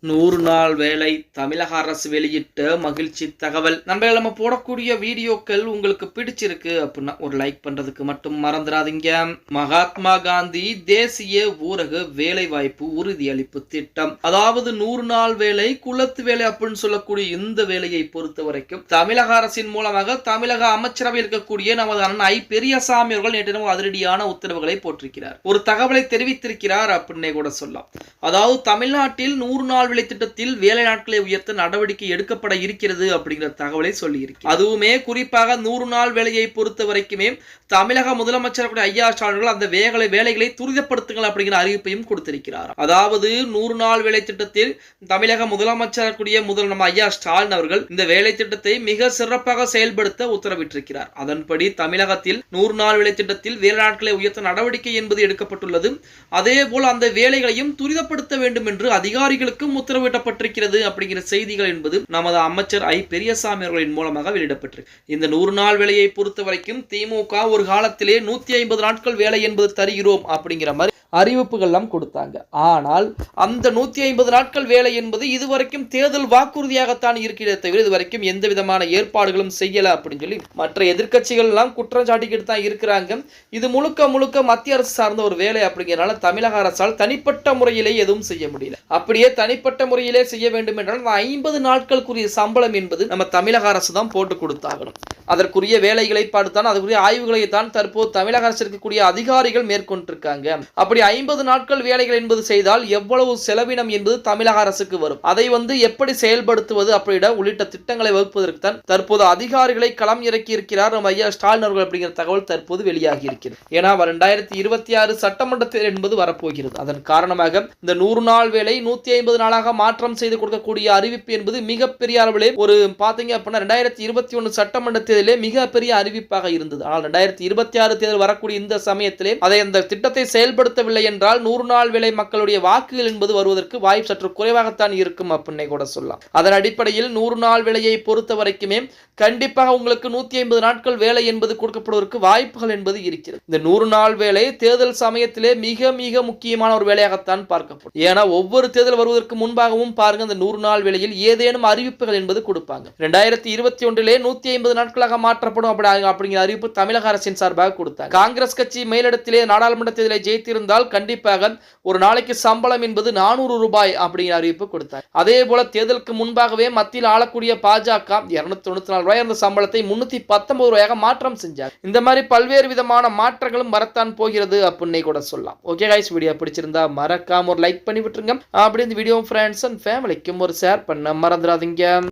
100 நாள் வேலை தமிழக அரசு வெளியிட்ட மகிழ்ச்சி தகவல். நண்பர்கள், நம்ம போடக்கூடிய வீடியோக்கள் உங்களுக்கு பிடிச்சிருக்கு அப்படின்னா ஒரு லைக் பண்றதுக்கு மட்டும் மறந்துடாதீங்க. மகாத்மா காந்தி தேசிய ஊரக வேலை வாய்ப்பு உறுதியளிப்பு திட்டம், அதாவது 100 நாள் வேலை குலத்து வேலை அப்படின்னு சொல்லக்கூடிய இந்த வேலையை பொறுத்த வரைக்கும் தமிழக அரசின் மூலமாக தமிழக அமைச்சரவை இருக்கக்கூடிய நமது அண்ணன் ஐ பெரியசாமி அவர்கள் நேற்று அதிரடியான உத்தரவுகளை போட்டிருக்கிறார். ஒரு தகவலை தெரிவித்திருக்கிறார் அப்படின்னே கூட சொல்லலாம். அதாவது தமிழ்நாட்டில் 100 நாள் வேலை திட்டத்தில் வேலை நாட்களை உயர்த்த நடவடிக்கை எடுக்கப்பட இருக்கிறது அப்படிங்கிற தகவலை சொல்லி இருக்கு. அதுவுமே குறிப்பாக 100 நாள் வேலையை பொறுத்த வரைக்குமே தமிழக முதலமைச்சர் ஐயா ஸ்டாலின் அந்த வேலைகளை துரிதப்படுத்துங்கள் அப்படிங்கிற அறிவிப்பையும் கொடுத்திருக்கிறார். அதாவது 100 நாள் வேலை திட்டத்தில் தமிழக முதலமைச்சர் நம்ம ஐயா ஸ்டாலின் அவர்கள் இந்த வேலை திட்டத்தை மிக சிறப்பாக செயல்படுத்த உத்தரவிட்டிருக்கிறார். அதன்படி தமிழகத்தில் 100 நாள் வேலை திட்டத்தில் வேலை நாட்களை உயர்த்த நடவடிக்கை என்பது எடுக்கப்பட்டுள்ளது. அதே போல் அந்த வேலைகளையும் துரிதப்படுத்த வேண்டும் என்று அதிகாரிகளுக்கும் உத்தரவிடப்பட்டிருக்கிறது அப்படிங்கிற செய்திகள் என்பது நமது அமைச்சர் ஐ பெரியசாமி அவர்களின் மூலமாக வெளியிடப்பட்டிருக்கு. இந்த 100 நாள் வேலையை பொறுத்த வரைக்கும் திமுக ஒரு காலத்திலே 150 நாட்கள் வேலை என்பது தருகிறோம் அப்படிங்கிற மாதிரி அறிவிப்புகள் எல்லாம் கொடுத்தாங்க. ஆனால் அந்த 150 நாட்கள் வேலை என்பது இதுவரைக்கும் தேர்தல் வாக்குறுதியாகத்தான் இருக்கிறதே தவிர இதுவரைக்கும் எந்த விதமான ஏற்பாடுகளும் செய்யல அப்படின்னு சொல்லி மற்ற எதிர்க்கட்சிகள் எல்லாம் குற்றம் சாட்டிக்கிட்டு தான் இருக்கிறாங்க. இது முழுக்க முழுக்க மத்திய அரசு சார்ந்த ஒரு வேலை அப்படிங்கிறனால தமிழக அரசால் தனிப்பட்ட முறையிலே எதுவும் செய்ய முடியல. அப்படியே தனிப்பட்ட முறையிலே செய்ய வேண்டும் என்றால் 50 நாட்களுக்குரிய சம்பளம் என்பது நம்ம தமிழக அரசு தான் போட்டு கொடுத்தாகணும். அதற்குரிய வேலைகளை பார்த்தான், அதுக்குரிய ஆய்வுகளை தான் தற்போது தமிழக அரசு இருக்கக்கூடிய அதிகாரிகள் மேற்கொண்டிருக்காங்க. அப்படி 50 நாட்கள் வேலைகள் என்பது செய்தால் எவ்வளவு செலவினம் என்பது தமிழக அரசுக்கு வரும், அதை எப்படி செயல்படுத்துவது அப்படிட உள்ளிட்ட திட்டங்களை வகுப்பதற்கு தான் தற்போது அதிகாரிகளை களம் இறக்கி இருக்கிறார் நம்ம ஐயா ஸ்டாலின் அவர்கள் அப்படிங்கிற தகவல் தற்போது வெளியாகி இருக்கிறது. ஏன்னா 2026 சட்டமன்ற தேர்தல் என்பது வரப்போகிறது. அதன் காரணமாக இந்த 100 நாள் வேலை 150 நாளாக மாற்றம் செய்து கொடுக்கக்கூடிய அறிவிப்பு என்பது மிகப்பெரிய அளவிலே ஒரு பாத்தீங்க அப்படின்னா 2021 சட்டமன்ற தேர்தலே மிகப்பெரிய அறிவிப்பாக இருந்தது. ஆனால் 2026 தேர்தல் வரக்கூடிய இந்த சமயத்திலே அதை அந்த திட்டத்தை செயல்படுத்தவில்லை என்றால் 100 நாள் வேலை மக்களுடைய வாக்குகள் என்பது வருவதற்கு வாய்ப்பு சற்று குறைவாகத்தான் இருக்கும் அப்படின்னே கூட சொல்லலாம். அதன் அடிப்படையில் 100 நாள் வேலையை பொறுத்த வரைக்குமே கண்டிப்பாக உங்களுக்கு 150 நாட்கள் வேலை என்பது கொடுக்கப்படுவதற்கு வாய்ப்புகள் என்பது இருக்கிறது. இந்த 100 நாள் வேலை தேர்தல் சமயத்திலே மிக மிக முக்கியமான ஒரு வேலையாகத்தான் பார்க்கப்படும். ஏன்னா ஒவ்வொரு தேர்தல் வருவதற்கு முன்பாகவும் பாருங்க, இந்த 100 நாள் வேலையில் ஏதேனும் அறிவிப்புகள் என்பது கொடுப்பாங்க. 2021 150 நாட்களாக மாற்றப்படும் அப்படிங்கிற அறிவிப்பு தமிழக அரசின் சார்பாக கொடுத்தாங்க. காங்கிரஸ் கட்சி மேலிடத்திலே நாடாளுமன்ற தேர்தலை ஜெயித்திருந்தால் கண்டிப்பாக ஒரு நாளைக்கு சம்பளம் என்பது 400 ரூபாய் அப்படிங்கிற அறிவிப்பு கொடுத்தாங்க. அதே போல தேர்தலுக்கு முன்பாகவே மத்தியில் ஆளக்கூடிய பாஜக 294 ரூபாய் அந்த சம்பளத்தை 319 ரூபாயாக மாற்றம் செஞ்சாங்க. இந்த மாதிரி பல்வேறு விதமான மாற்றங்களும் வரத்தான் போகிறது அப்படின்னே கூட சொல்லலாம். ஓகே கைஸ், வீடியோ பிடிச்சிருந்தா மறக்காம ஒரு லைக் பண்ணி விட்டுருங்க. அப்படி இந்த வீடியோ ஃப்ரெண்ட்ஸ் அண்ட் ஃபேமிலிக்கும் ஒரு ஷேர் பண்ண மறந்துடாதீங்க.